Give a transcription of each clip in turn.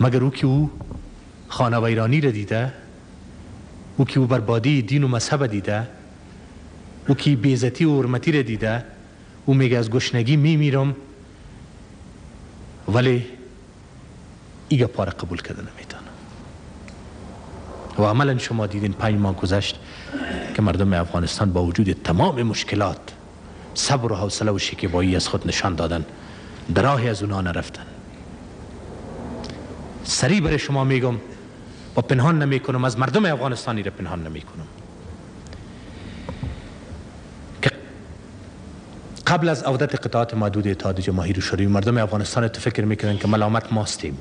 مگر او که او خانه ویرانی را دیده، او که او بربادی دین و مذهب دیده، او که بیعزتی و حرمتی را دیده، او میگه از گشنگی میمیرم ولی ایگه پاره قبول کرده نمیتونم. و عملا شما دیدین 5 ماه گذشت که مردم افغانستان با وجود تمام مشکلات صبر و حوصله و شکیبایی از خود نشان دادن، در راهی از اونا نرفتن. سریع برای شما میگم و پنهان نمی کنم، از مردم افغانستانی را پنهان نمی کنم که قبل از عودت قطاعات محدود اتحاد جماهیر شوروی مردم افغانستان فکر میکردن که ملامت ماستیم.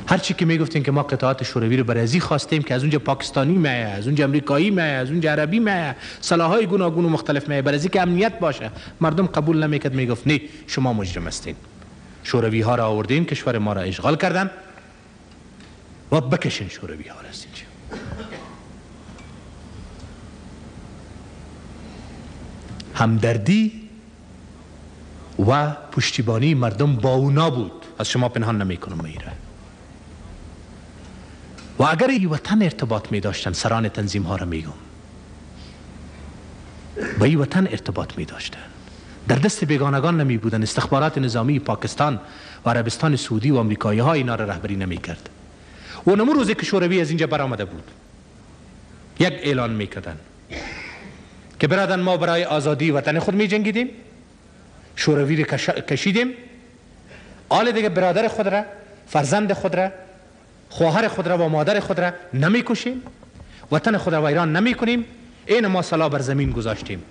هرچی که میگفتین که ما قطاعات شوروی رو برای ازی خواستیم که از اونجا پاکستانی میه، از اونجا امریکایی میه، از اونجا عربی میه، سلاحهای گوناگون و مختلف میه، برای ازی که امنیت باشه، مردم قبول نمیکرد. میگفت نه، شما مجرم هستین، شوروی ها را آوردین کشور ما را اشغال کردن و بکشین شوروی ها را از اینجا. همدردی و پشتیبانی مردم با اونا بود، از شما پنهان نمی کنم میره. و اگر ای وطن ارتباط می داشتن، سران تنظیم ها را میگم، با ای وطن ارتباط می داشتن، در دست بیگانگان نمی بودن. استخبارات نظامی پاکستان و عربستان سعودی و امریکایی ها اینا را رهبری نمی کرد. و نمو روزی که شوروی از اینجا برآمده بود، یک اعلان می کردن که برادران ما برای آزادی وطن خود می جنگیدیم، شوروی را کشیدیم، آل دیگه برادر خود را، فرزند خود را، خواهر خود را و مادر خود را نمی کشیم، وطن خود را ویران نمی کنیم. این ما سلا بر زمین گذاشتیم.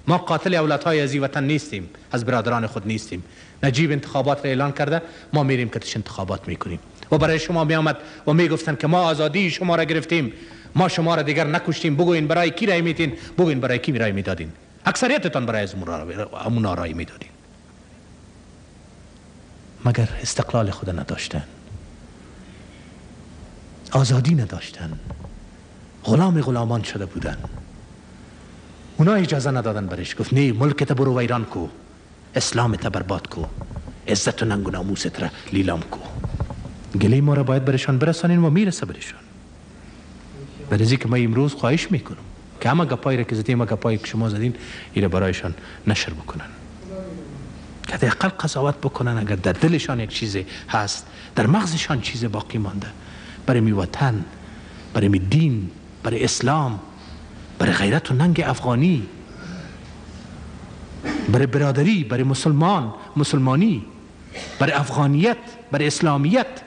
ما قاتل اولادهای از این وطن نیستیم، از برادران خود نیستیم. نجیب انتخابات را اعلان کرده، ما میریم که تش انتخابات میکنیم. و برای شما می آمد و میگفتن که ما آزادی شما را گرفتیم، ما شما را دیگر نکشتیم، بگوین برای کی رای میتین، بگوین برای کی رای میدادین. اکثریتتان برای امون رای میدادین. مگر استقلال خود نداشتن، آزادی نداشتن، غلامان شده بودن. اونا اجازه ندادن برش. گفت نه، ملکت برو ویران کو، اسلامت برباد کو، عزت و ننگ و ناموست را لیلام کو. گله ما را باید برشان برسانین و میرسه برشان. برای که ما امروز خواهش میکنم که همه گپایی را که زدیم، همه گپایی که شما زدین، ایره برایشان نشر بکنن، که حداقل قضاوت بکنن. اگر در دلشان یک چیزی هست، در مغزشان چیز باقی مانده برای می وطن، برای می دین، برای اسلام، برای غیرت و ننگ افغانی، برای برادری، برای مسلمانی، برای افغانیت، برای اسلامیت،